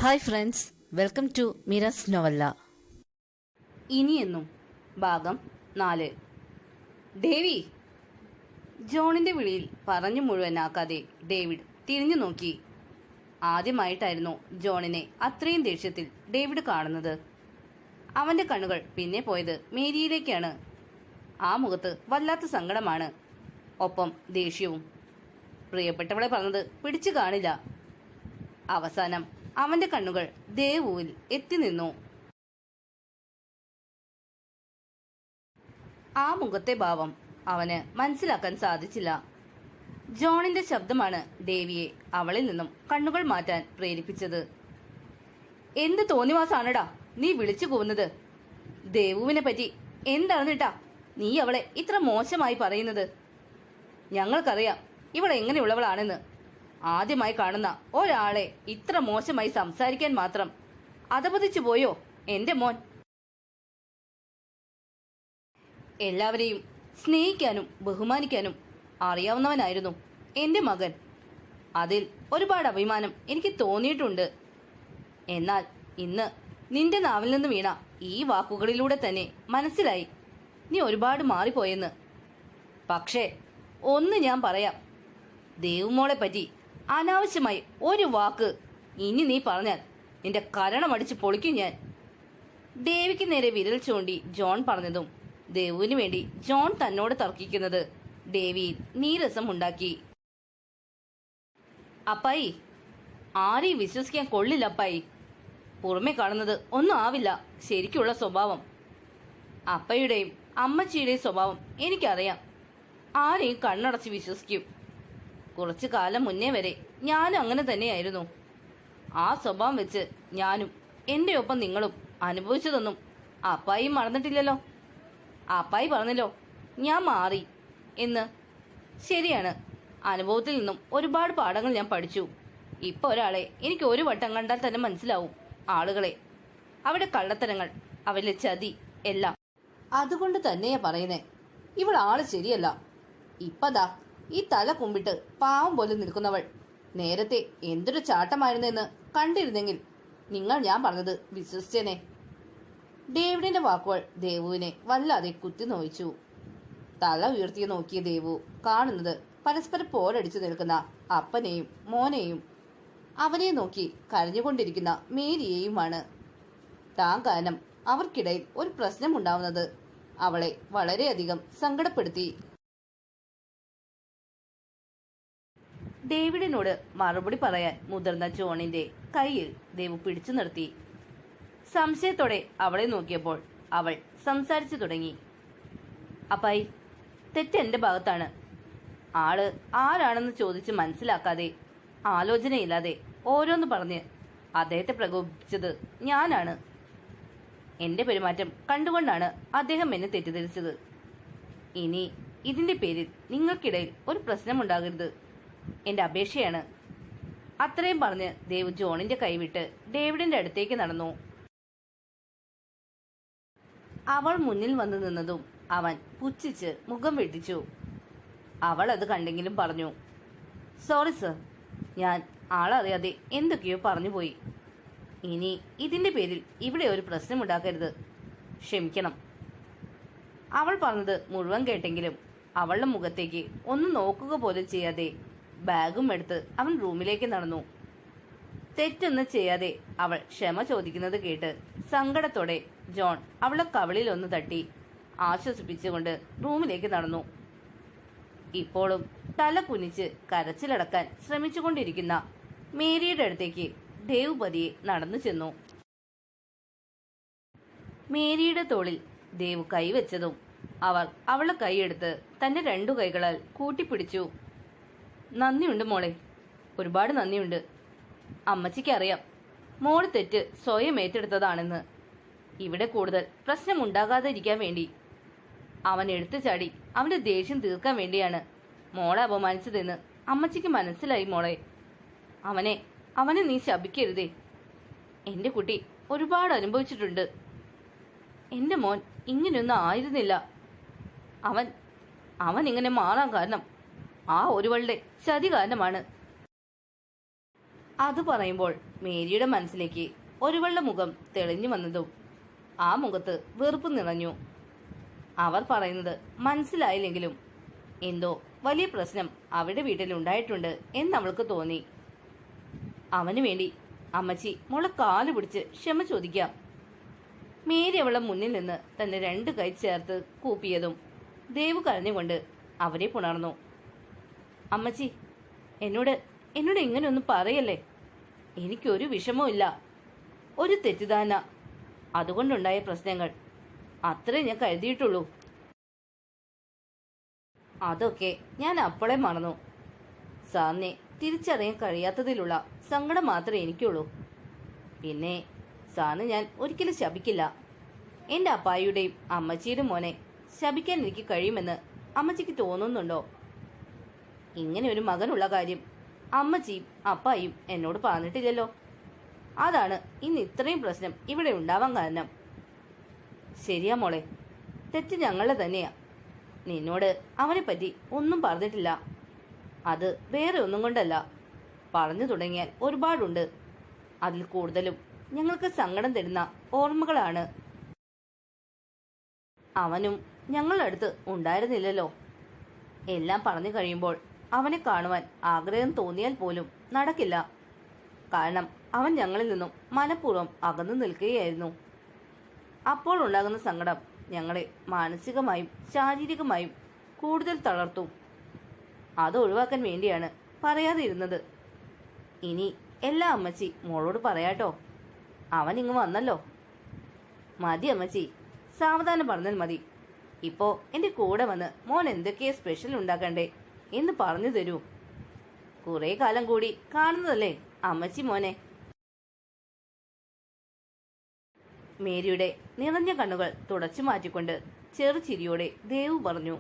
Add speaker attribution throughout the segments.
Speaker 1: Hi friends, welcome to Meera's novella.
Speaker 2: ഇനിയെന്നും ഭാഗം 4. Davy! ജോണിന്റെ വിളിയിൽ പറഞ്ഞു മുഴുവനാക്കാതെ ഡേവിഡ് തിരിഞ്ഞു നോക്കി. ആദ്യമായിട്ടായിരുന്നു ജോണിനെ അത്രയും ദേഷ്യത്തിൽ ഡേവിഡ് കാണുന്നത്. അവന്റെ കണ്ണുകൾ പിന്നെ പോയത് മേരിയിലേക്കാണ്. ആ മുഖത്ത് വല്ലാത്ത സങ്കടമാണ്, ഒപ്പം ദേഷ്യവും. പ്രിയപ്പെട്ടവളെ പറഞ്ഞത് പിടിച്ചു കാണില്ല. അവസാനം അവന്റെ കണ്ണുകൾ ദേവുവിൽ എത്തി നിന്നു. ആ മുഖത്തെ ഭാവം അവന് മനസ്സിലാക്കാൻ സാധിച്ചില്ല. ജോണിന്റെ ശബ്ദമാണ് ഡേവിയെ അവളിൽ നിന്നും കണ്ണുകൾ മാറ്റാൻ പ്രേരിപ്പിച്ചത്. എന്ത് തോന്നിവാസാണടാ നീ വിളിച്ചു പോകുന്നത്? ദേവുവിനെ പറ്റി എന്തറിഞ്ഞിട്ടാ നീ അവളെ ഇത്ര മോശമായി പറയുന്നത്? ഞങ്ങൾക്കറിയാം ഇവൾ എങ്ങനെയുള്ളവളാണെന്ന്. ആദ്യമായി കാണുന്ന ഒരാളെ ഇത്ര മോശമായി സംസാരിക്കാൻ മാത്രം അധപതിച്ചു പോയോ എന്റെ മോൻ? എല്ലാവരെയും സ്നേഹിക്കാനും ബഹുമാനിക്കാനും അറിയാവുന്നവനായിരുന്നു എന്റെ മകൻ. അതിൽ ഒരുപാട് അഭിമാനം എനിക്ക് തോന്നിയിട്ടുണ്ട്. എന്നാൽ ഇന്ന് നിന്റെ നാവിൽ നിന്ന് വീണ ഈ വാക്കുകളിലൂടെ തന്നെ മനസ്സിലായി നീ ഒരുപാട് മാറിപ്പോയെന്ന്. പക്ഷേ ഒന്ന് ഞാൻ പറയാം, ദേവുമോളെ പറ്റി അനാവശ്യമായി ഒരു വാക്ക് ഇനി നീ പറഞ്ഞാൽ നിന്റെ കരണമടിച്ച് പൊളിക്കും ഞാൻ. ദേവിക്ക് നേരെ വിരൽ ചൂണ്ടി ജോൺ പറഞ്ഞതും ദേവുവിന് വേണ്ടി ജോൺ തന്നോട് തർക്കിക്കുന്നത് ദേവിയിൽ നീരസം ഉണ്ടാക്കി. അപ്പായി, ആരെയും വിശ്വസിക്കാൻ കൊള്ളില്ല അപ്പായി. പുറമെ കാണുന്നത് ഒന്നും ആവില്ല ശരിക്കുള്ള സ്വഭാവം. അപ്പയുടെയും അമ്മച്ചിയുടെയും സ്വഭാവം എനിക്കറിയാം. ആരെയും കണ്ണടച്ച് വിശ്വസിക്കും. കുറച്ചു കാലം മുന്നേ വരെ ഞാനും അങ്ങനെ തന്നെയായിരുന്നു. ആ സ്വഭാവം വെച്ച് ഞാനും എൻ്റെ ഒപ്പം നിങ്ങളും അനുഭവിച്ചതൊന്നും അപ്പായി മറന്നിട്ടില്ലല്ലോ. അപ്പായി പറഞ്ഞല്ലോ ഞാൻ മാറി എന്ന്. ശരിയാണ്, അനുഭവത്തിൽ നിന്നും ഒരുപാട് പാഠങ്ങൾ ഞാൻ പഠിച്ചു. ഇപ്പൊ ഒരാളെ എനിക്ക് ഒരു വട്ടം കണ്ടാൽ തന്നെ മനസ്സിലാവും ആളുകളെ, അവരുടെ കള്ളത്തരങ്ങൾ, അവരിലെ ചതി എല്ലാം. അതുകൊണ്ട് തന്നെയാ പറയുന്നേ, ഇവളാള് ശരിയല്ല. ഇപ്പതാ ഈ തല കുമ്പിട്ട് പാവം പോലെ നിൽക്കുന്നവൾ നേരത്തെ എന്തൊരു ചാട്ടമായിരുന്നെന്ന് കണ്ടിരുന്നെങ്കിൽ നിങ്ങൾ ഞാൻ പറഞ്ഞത് വിശ്വസിച്ചേനെ. ഡേവിഡിന്റെ വാക്കുകൾ ദേവുവിനെ വല്ലാതെ കുത്തി നോയിച്ചു. തല ഉയർത്തി നോക്കിയ ദേവു കാണുന്നത് പരസ്പരം പോരടിച്ചു നിൽക്കുന്ന അപ്പനെയും മോനെയും അവനെ നോക്കി കരഞ്ഞുകൊണ്ടിരിക്കുന്ന മേരിയെയുമാണ്. താൻ കാരണം അവർക്കിടയിൽ ഒരു പ്രശ്നമുണ്ടാവുന്നത് അവളെ വളരെയധികം സങ്കടപ്പെടുത്തി. ഡേവിഡിനോട് മറുപടി പറയാൻ മുതിർന്ന ജോണിന്റെ കയ്യിൽ ദേവു പിടിച്ചു നിർത്തി. സംശയത്തോടെ അവളെ നോക്കിയപ്പോൾ അവൾ സംസാരിച്ചു തുടങ്ങി. അപ്പായി, തെറ്റ് എന്റെ ഭാഗത്താണ്. ആള് ആരാണെന്ന് ചോദിച്ച് മനസ്സിലാക്കാതെ ആലോചനയില്ലാതെ ഓരോന്ന് പറഞ്ഞ് അദ്ദേഹത്തെ പ്രകോപിപ്പിച്ചത് ഞാനാണ്. എന്റെ പെരുമാറ്റം കണ്ടുകൊണ്ടാണ് അദ്ദേഹം എന്നെ തെറ്റിദ്ധരിച്ചത്. ഇനി ഇതിന്റെ പേരിൽ നിങ്ങൾക്കിടയിൽ ഒരു പ്രശ്നമുണ്ടാകരുത്, എന്റെ അപേക്ഷയാണ്. അത്രയും പറഞ്ഞ് ദേവ് ജോണിന്റെ കൈവിട്ട് ഡേവിഡിന്റെ അടുത്തേക്ക് നടന്നു. അവൾ മുന്നിൽ വന്നു നിന്നതും അവൻ പുച്ഛിച്ച് മുഖം വെട്ടിച്ചു. അവൾ അത് കണ്ടെങ്കിലും പറഞ്ഞു, സോറി സർ, ഞാൻ ആളറിയാതെ എന്തൊക്കെയോ പറഞ്ഞുപോയി. ഇനി ഇതിന്റെ പേരിൽ ഇവിടെ ഒരു പ്രശ്നമുണ്ടാക്കരുത്, ക്ഷമിക്കണം. അവൾ പറഞ്ഞത് മുഴുവൻ കേട്ടെങ്കിലും അവളുടെ മുഖത്തേക്ക് ഒന്ന് നോക്കുക പോലും ചെയ്യാതെ ബാഗും എടുത്ത് അവൻ റൂമിലേക്ക് നടന്നു. തെറ്റൊന്നും ചെയ്യാതെ അവൾ ക്ഷമ ചോദിക്കുന്നത് കേട്ട് സങ്കടത്തോടെ ജോൺ അവളെ കവിളിൽ ഒന്ന് തട്ടി ആശ്വസിപ്പിച്ചുകൊണ്ട് റൂമിലേക്ക് നടന്നു. ഇപ്പോഴും തല കുനിച്ച് കരച്ചിലടക്കാൻ ശ്രമിച്ചുകൊണ്ടിരിക്കുന്ന മേരിയുടെ അടുത്തേക്ക് ദേവ് പതിയെ നടന്നു ചെന്നു. മേരിയുടെ തോളിൽ ദേവ് കൈവച്ചതും അവർ അവളെ കൈയെടുത്ത് തന്റെ 2 കൈകളാൽ കൂട്ടിപ്പിടിച്ചു. നന്ദിയുണ്ട് മോളെ, ഒരുപാട് നന്ദിയുണ്ട്. അമ്മച്ചിക്ക് അറിയാം മോള് തെറ്റ് സ്വയം ഏറ്റെടുത്തതാണെന്ന്. ഇവിടെ കൂടുതൽ പ്രശ്നമുണ്ടാകാതെ ഇരിക്കാൻ വേണ്ടി അവൻ എടുത്തു ചാടി അവന്റെ ദേഷ്യം തീർക്കാൻ വേണ്ടിയാണ് മോളെ അപമാനിച്ചതെന്ന് അമ്മച്ചിക്ക് മനസ്സിലായി മോളെ. അവനെ നീ ശപിക്കരുതേ. എന്റെ കുട്ടി ഒരുപാട് അനുഭവിച്ചിട്ടുണ്ട്. എന്റെ മോൻ ഇങ്ങനെയൊന്നും ആയിരുന്നില്ല. അവൻ ഇങ്ങനെ മാറാൻ കാരണം ആ ഒരുവളുടെ ചതി കാരണമാണ്. അത് പറയുമ്പോൾ മേരിയുടെ മനസ്സിലേക്ക് ഒരു വെള്ള മുഖം തെളിഞ്ഞു വന്നതും ആ മുഖത്ത് വെറുപ്പ് നിറഞ്ഞു. അവർ പറയുന്നത് മനസ്സിലായില്ലെങ്കിലും എന്തോ വലിയ പ്രശ്നം അവിടെ വീട്ടിലുണ്ടായിട്ടുണ്ട് എന്നവൾക്ക് തോന്നി. അവനു വേണ്ടി അമ്മച്ചി മോളെ കാല് പിടിച്ച് ക്ഷമ ചോദിക്കാം. മേരി അവളെ മുന്നിൽ നിന്ന് തന്റെ 2 കൈ ചേർത്ത് കൂപ്പിയതും ദേവു കരഞ്ഞുകൊണ്ട് അവരെ പുണർന്നു. അമ്മച്ചി, എന്നോട് ഇങ്ങനെയൊന്നും പറയല്ലേ. എനിക്കൊരു വിഷമവും ഇല്ല. ഒരു തെറ്റിദ്ധാരണ, അതുകൊണ്ടുണ്ടായ പ്രശ്നങ്ങൾ, അത്രേ ഞാൻ കരുതിയിട്ടുള്ളൂ. അതൊക്കെ ഞാൻ അപ്പോളെ മറന്നു. സാറിനെ തിരിച്ചറിയാൻ കഴിയാത്തതിലുള്ള സങ്കടം മാത്രമേ എനിക്കുള്ളൂ. പിന്നെ സാറിന് ഞാൻ ഒരിക്കലും ശപിക്കില്ല. എൻ്റെ അപ്പായിയുടെയും അമ്മച്ചിയുടെ മോനെ ശപിക്കാൻ എനിക്ക് കഴിയുമെന്ന് അമ്മച്ചിക്ക് തോന്നുന്നുണ്ടോ? ഇങ്ങനെ ഒരു മകനുള്ള കാര്യം അമ്മച്ചിയും അപ്പായും എന്നോട് പറഞ്ഞിട്ടില്ലല്ലോ. അതാണ് ഇന്ന് ഇത്രയും പ്രശ്നം ഇവിടെ ഉണ്ടാവാൻ കാരണം. ശരിയാ മോളെ, തെറ്റ് ഞങ്ങളുടെ തന്നെയാ. നിന്നോട് അവനെ പറ്റി ഒന്നും പറഞ്ഞിട്ടില്ല. അത് വേറെ ഒന്നും കൊണ്ടല്ല. പറഞ്ഞു തുടങ്ങിയാൽ ഒരുപാടുണ്ട്. അതിൽ കൂടുതലും ഞങ്ങൾക്ക് സങ്കടം തരുന്ന ഓർമ്മകളാണ്. അവനും ഞങ്ങളുടെ അടുത്ത് ഉണ്ടായിരുന്നില്ലല്ലോ. എല്ലാം പറഞ്ഞു കഴിയുമ്പോൾ അവനെ കാണുവാൻ ആഗ്രഹം തോന്നിയാൽ പോലും നടക്കില്ല. കാരണം അവൻ ഞങ്ങളിൽ നിന്നും മനഃപൂർവ്വം അകന്നു നിൽക്കുകയായിരുന്നു. അപ്പോൾ ഉണ്ടാകുന്ന സങ്കടം ഞങ്ങളെ മാനസികമായും ശാരീരികമായും കൂടുതൽ തളർത്തും. അത് ഒഴിവാക്കാൻ വേണ്ടിയാണ് പറയാതെ ഇരുന്നത്. ഇനി എല്ലാ അമ്മച്ചി മോളോട് പറയാട്ടോ. അവൻ ഇങ്ങ് വന്നല്ലോ. മതി അമ്മച്ചി, സാവധാനം പറഞ്ഞാൽ മതി. ഇപ്പോ എന്റെ കൂടെ വന്ന് മോൻ എന്തൊക്കെയാ സ്പെഷ്യൽ ഉണ്ടാക്കണ്ടേ എന്ന് പറഞ്ഞു തരൂ. കുറെ കാലം കൂടി കാണുന്നതല്ലേ അമ്മച്ചി മോനെ. മേരിയുടെ നിറഞ്ഞ കണ്ണുകൾ തുടച്ചു മാറ്റിക്കൊണ്ട് ചെറുചിരിയോടെ ദേവു പറഞ്ഞു.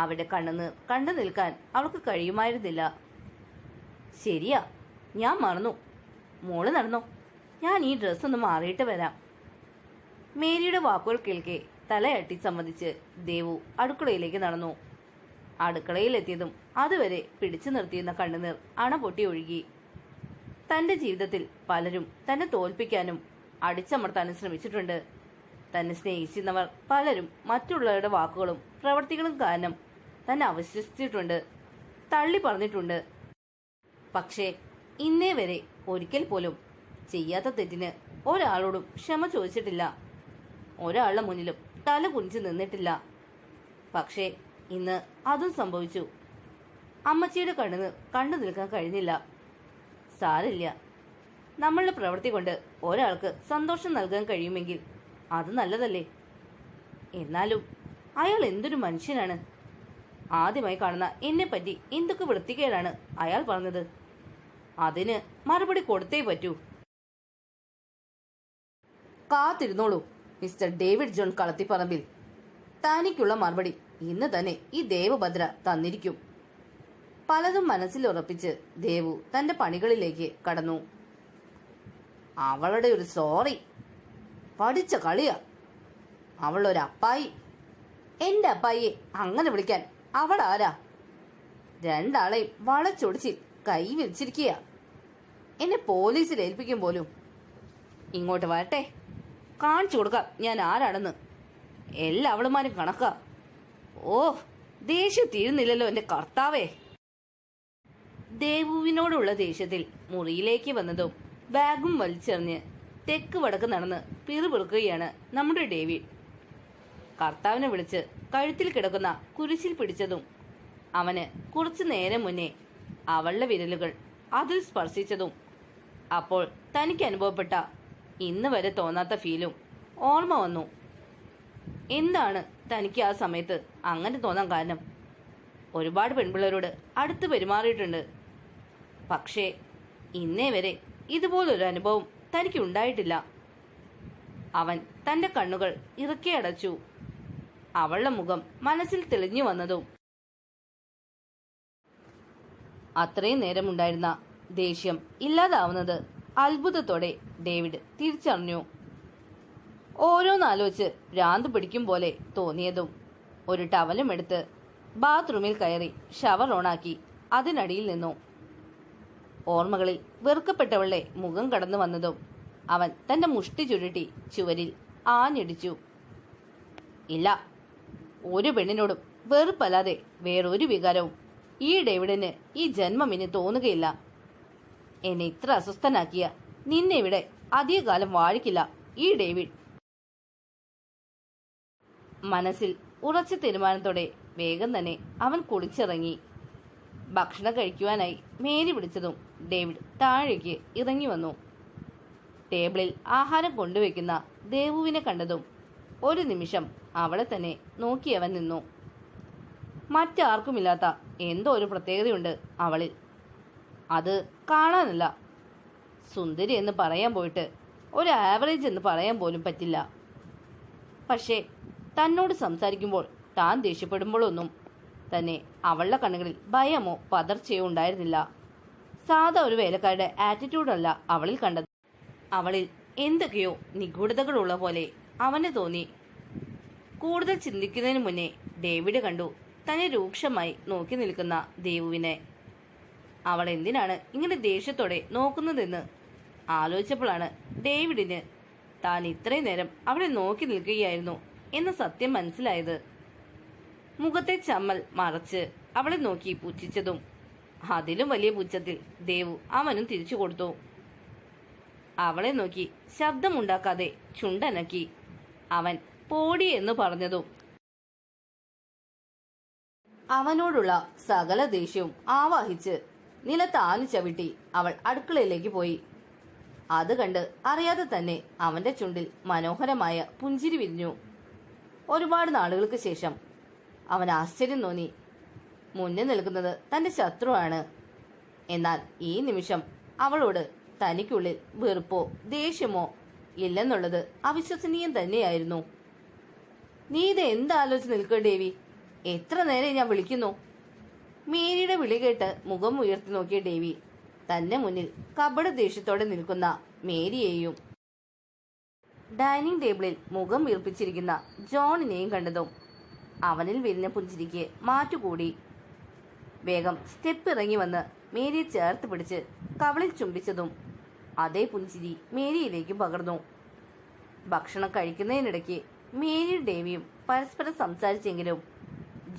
Speaker 2: അവിടെ കണ്ടു നിൽക്കാൻ അവൾക്ക് കഴിയുമായിരുന്നില്ല. ശരിയാ, ഞാൻ മറന്നു. മോള് നടന്നോ, ഞാൻ ഈ ഡ്രസ്സ് ഒന്ന് മാറിയിട്ട് വരാം. മേരിയുടെ വാക്കുകൾ കേൾക്കെ തലയട്ടി സമ്മതിച്ച് ദേവു അടുക്കളയിലേക്ക് നടന്നു. അടുക്കളയിലെത്തിയതും അതുവരെ പിടിച്ചു നിർത്തിയിരുന്ന കണ്ണുനീർ അണപൊട്ടി ഒഴുകി. തന്റെ ജീവിതത്തിൽ പലരും തന്നെ തോൽപ്പിക്കാനും അടിച്ചമർത്താനും ശ്രമിച്ചിട്ടുണ്ട്. തന്നെ സ്നേഹിച്ചിരുന്നവർ പലരും മറ്റുള്ളവരുടെ വാക്കുകളും പ്രവർത്തികളും കാരണം തന്നെ അവിശ്വസിച്ചിട്ടുണ്ട്, തള്ളി പറഞ്ഞിട്ടുണ്ട്. പക്ഷേ ഇന്നേ വരെ ഒരിക്കൽ പോലും ചെയ്യാത്ത തെറ്റിന് ഒരാളോടും ക്ഷമ ചോദിച്ചിട്ടില്ല. ഒരാളുടെ മുന്നിലും തല കുനിച്ച് നിന്നിട്ടില്ല. പക്ഷേ ഇന്ന് അതും സംഭവിച്ചു. അമ്മച്ചിയുടെ കണ്ടു നിൽക്കാൻ കഴിഞ്ഞില്ല. സാരില്ല, നമ്മളുടെ പ്രവൃത്തി കൊണ്ട് ഒരാൾക്ക് സന്തോഷം നൽകാൻ കഴിയുമെങ്കിൽ അത് നല്ലതല്ലേ. എന്നാലും അയാൾ എന്തൊരു മനുഷ്യനാണ്. ആദ്യമായി കാണുന്ന എന്നെ പറ്റി എന്തൊക്കെ വൃത്തികേടാണ് അയാൾ പറഞ്ഞത്. അതിന് മറുപടി കൊടുത്തേ പറ്റൂ. കാത്തിരുന്നോളൂ മിസ്റ്റർ ഡേവിഡ് ജോൺ കളത്തിപ്പറമ്പിൽ. തനിക്കുള്ള മറുപടി ഇന്ന് തന്നെ ഈ ദേവഭദ്ര തന്നിരിക്കും. പലതും മനസ്സിൽ ഉറപ്പിച്ച് ദേവു തന്റെ പണികളിലേക്ക് കടന്നു. അവളുടെ ഒരു സോറി, പഠിച്ച കളിയാ. അവളൊരു അപ്പായി. എന്റെ അപ്പായിയെ അങ്ങനെ വിളിക്കാൻ അവൾ ആരാ? രണ്ടാളെയും വളച്ചൊടിച്ച് കൈ വിരിച്ചിരിക്കുക. എന്നെ പോലീസിൽ ഏൽപ്പിക്കും പോലും. ഇങ്ങോട്ട് വരട്ടെ, കാണിച്ചു കൊടുക്കാം ഞാൻ ആരാണെന്ന്. എല്ലാവളുമാരും കണക്കാ. ഓ, ദേഷ്യം തീരുന്നില്ലല്ലോ എന്റെ കർത്താവേ. ദേവുവിനോടുള്ള ദേഷ്യത്തിൽ മുറിയിലേക്ക് വന്നതും ബാഗും വലിച്ചെറിഞ്ഞ് തെക്ക് വടക്ക് നടന്ന് പിറുപിറുക്കുകയാണ് നമ്മുടെ ഡേവിഡ്. കർത്താവിനെ വിളിച്ച് കഴുത്തിൽ കിടക്കുന്ന കുരിശിൽ പിടിച്ചതും അവന് കുറച്ചു നേരം മുന്നേ അവളുടെ വിരലുകൾ അതിൽ സ്പർശിച്ചതും അപ്പോൾ തനിക്ക് അനുഭവപ്പെട്ട ഇന്ന് വരെ തോന്നാത്ത ഫീലും ഓർമ്മ വന്നു. എന്താണ് തനിക്ക് ആ സമയത്ത് അങ്ങനെ തോന്നാൻ കാരണം? ഒരുപാട് പെൺപിള്ളേരോട് അടുത്ത് പെരുമാറിയിട്ടുണ്ട്. പക്ഷേ ഇന്നേ വരെ ഇതുപോലൊരു അനുഭവം തനിക്ക് ഉണ്ടായിട്ടില്ല. അവൻ തന്റെ കണ്ണുകൾ ഇറുക്കി അടച്ചു. അവളുടെ മുഖം മനസ്സിൽ തെളിഞ്ഞു വന്നതും അത്രയും നേരമുണ്ടായിരുന്ന ദേഷ്യം ഇല്ലാതാവുന്നത് അത്ഭുതത്തോടെ ഡേവിഡ് തിരിച്ചറിഞ്ഞു. ഓരോന്നാലോചിച്ച് ഭ്രാന്ത് പിടിക്കും പോലെ തോന്നിയതും ഒരു ടവലും എടുത്ത് ബാത്റൂമിൽ കയറി ഷവർ ഓണാക്കി അതിനടിയിൽ നിന്നു. ഓർമ്മകളിൽ വെറുക്കപ്പെട്ടവളുടെ മുഖം കടന്നു വന്നതും അവൻ തന്റെ മുഷ്ടി ചുരുട്ടി ചുവരിൽ ആഞ്ഞിടിച്ചു. ഇല്ല, ഒരു പെണ്ണിനോടും വെറുപ്പല്ലാതെ വേറൊരു വികാരവും ഈ ഡേവിഡിന് ഈ ജന്മം ഇനി തോന്നുകയില്ല. എന്നെ ഇത്ര അസ്വസ്ഥനാക്കിയ നിന്നെ ഇവിടെ അധികകാലം വാഴിക്കില്ല ഈ ഡേവിഡ്. മനസ്സിൽ ഉറച്ച തീരുമാനത്തോടെ വേഗം തന്നെ അവൻ കുളിച്ചിറങ്ങി. ഭക്ഷണം കഴിക്കുവാനായി മേരി വിളിച്ചതും ഡേവിഡ് താഴേക്ക് ഇറങ്ങി വന്നു. ടേബിളിൽ ആഹാരം കൊണ്ടുവയ്ക്കുന്ന ദേവുവിനെ കണ്ടതും ഒരു നിമിഷം അവളെ തന്നെ നോക്കിയവൻ നിന്നു. മറ്റാർക്കുമില്ലാത്ത എന്തോ ഒരു പ്രത്യേകതയുണ്ട് അവളിൽ. അത് കാണാനല്ല, സുന്ദരി എന്ന് പറയാൻ പോയിട്ട് ഒരു ആവറേജ് എന്ന് പറയാൻ പോലും പറ്റില്ല. പക്ഷേ തന്നോട് സംസാരിക്കുമ്പോൾ താൻ ദേഷ്യപ്പെടുമ്പോഴൊന്നും തന്നെ അവളുടെ കണ്ണുകളിൽ ഭയമോ പതർച്ചയോ ഉണ്ടായിരുന്നില്ല. സാധാ ഒരു വേലക്കാരുടെ ആറ്റിറ്റ്യൂഡല്ല അവളിൽ കണ്ടത്. അവളിൽ എന്തൊക്കെയോ നിഗൂഢതകളുള്ള പോലെ അവന് തോന്നി. കൂടുതൽ ചിന്തിക്കുന്നതിന് മുന്നേ ഡേവിഡ് കണ്ടു തന്നെ രൂക്ഷമായി നോക്കി നിൽക്കുന്ന ദേവുവിനെ. അവൾ എന്തിനാണ് ഇങ്ങനെ ദേഷ്യത്തോടെ നോക്കുന്നതെന്ന് ആലോചിച്ചപ്പോഴാണ് ഡേവിഡിന് താൻ ഇത്രയും നേരം അവളെ നോക്കി നിൽക്കുകയായിരുന്നു എന്ന സത്യം മനസ്സിലായത്. മുഖത്തെ ചമ്മൽ മറച്ച് അവളെ നോക്കി പുച്ഛിച്ചതും അതിലും വലിയ പുച്ഛത്തിൽ ദേവു അവനും തിരിച്ചു കൊടുത്തു. അവളെ നോക്കി ശബ്ദമുണ്ടാക്കാതെ ചുണ്ടനക്കി അവൻ പോടി എന്ന് പറഞ്ഞതും അവനോടുള്ള സകല ദേഷ്യവും ആവാഹിച്ച് നിലത്താഞ്ഞു ചവിട്ടി അവൾ അടുക്കളയിലേക്ക് പോയി. അത് കണ്ട് അറിയാതെ തന്നെ അവന്റെ ചുണ്ടിൽ മനോഹരമായ പുഞ്ചിരി വിരിഞ്ഞു. ഒരുപാട് നാളുകൾക്ക് ശേഷം അവൻ ആശ്ചര്യം തോന്നി. മുന്നിൽ നിൽക്കുന്നത് തന്റെ ശത്രുവാണ്. എന്നാൽ ഈ നിമിഷം അവളോട് തനിക്കുള്ളിൽ വെറുപ്പോ ദേഷ്യമോ ഇല്ലെന്നുള്ളത് അവിശ്വസനീയം തന്നെയായിരുന്നു. നീ ഇത് എന്താലോചിച്ച് നിൽക്കുക ദേവി? എത്ര നേരം ഞാൻ വിളിക്കുന്നു? മേരിയുടെ വിളി കേട്ട് മുഖം ഉയർത്തി നോക്കിയ ദേവി തന്റെ മുന്നിൽ കപട ദേഷ്യത്തോടെ നിൽക്കുന്ന മേരിയെയും ഡൈനിങ് ടേബിളിൽ മുഖം വീർപ്പിച്ചിരിക്കുന്ന ജോണിനെയും കണ്ടതും അവനിൽ വിരിഞ്ഞ പുഞ്ചിരിക്ക് മാറ്റുകൂടി. വേഗം സ്റ്റെപ്പ് ഇറങ്ങി വന്ന് മേരിയെ ചേർത്ത് പിടിച്ച് കവളിൽ ചുംബിച്ചതും അതേ പുഞ്ചിരി മേരിയിലേക്ക് പകർന്നു. ഭക്ഷണം കഴിക്കുന്നതിനിടയ്ക്ക് മേരിയും ഡേവിയും പരസ്പരം സംസാരിച്ചെങ്കിലും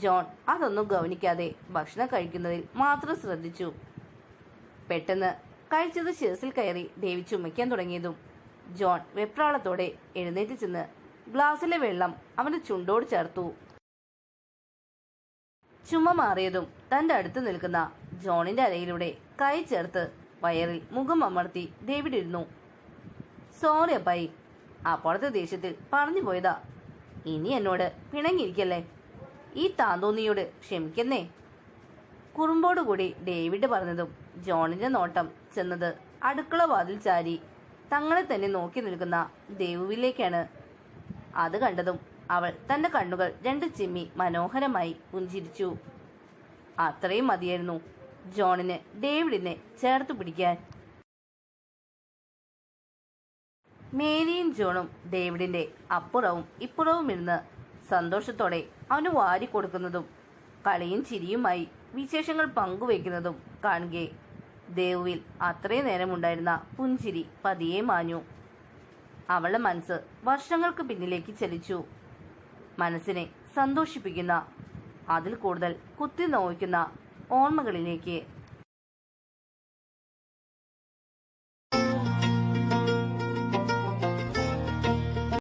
Speaker 2: ജോൺ അതൊന്നും ഗവനിക്കാതെ ഭക്ഷണം കഴിക്കുന്നതിൽ മാത്രം ശ്രദ്ധിച്ചു. പെട്ടെന്ന് കഴിച്ചത് ശിരസിൽ കയറി ഡേവി ചുമയ്ക്കാൻ തുടങ്ങിയതും ജോൺ വെപ്രാളത്തോടെ എഴുന്നേറ്റ് ചെന്ന് ഗ്ലാസ്സിലെ വെള്ളം അവന്റെ ചുണ്ടോട് ചേർത്തു. ചുമ മാറിയതും തന്റെ അടുത്ത് നിൽക്കുന്ന ജോണിന്റെ അരയിലൂടെ കൈ ചേർത്ത് വയറിൽ മുഖം അമർത്തി ഡേവിഡ് ഇരുന്നു. സോറി അപ്പായി, അപ്പോഴത്തെ ദേഷ്യത്തിൽ പറഞ്ഞു പോയതാ. ഇനി എന്നോട് പിണങ്ങിയിരിക്കല്ലേ. ഈ താന്തോന്നിയോട് ക്ഷമിക്കുന്നേ. കുറുമ്പോടുകൂടി ഡേവിഡ് പറഞ്ഞതും ജോണിന്റെ നോട്ടം ചെന്നത് അടുക്കള വാതിൽ ചാരി തങ്ങളെ തന്നെ നോക്കി നിൽക്കുന്ന ദേവുവിലേക്കാണ്. അത് കണ്ടതും അവൾ തന്റെ കണ്ണുകൾ രണ്ട് ചിമ്മി മനോഹരമായി പുഞ്ചിരിച്ചു. അത്രയും മതിയായിരുന്നു ജോണിന് ഡേവിഡിനെ ചേർത്ത് പിടിക്കാൻ. മേരിയും ജോണും ഡേവിഡിന്റെ അപ്പുറവും ഇപ്പുറവും ഇരുന്ന് സന്തോഷത്തോടെ അവന് വാരിക്കൊടുക്കുന്നതും കളിയും ചിരിയുമായി വിശേഷങ്ങൾ പങ്കുവയ്ക്കുന്നതും കാണുകെ ദേവുവിൽ അത്രയും നേരമുണ്ടായിരുന്ന പുഞ്ചിരി പതിയെ മാഞ്ഞു. അവളുടെ മനസ്സ് വർഷങ്ങൾക്ക് പിന്നിലേക്ക് ചലിച്ചു. മനസ്സിനെ സന്തോഷിപ്പിക്കുന്ന, അതിൽ കൂടുതൽ കുത്തി നോവിക്കുന്ന ഓർമ്മകളിലേക്ക്.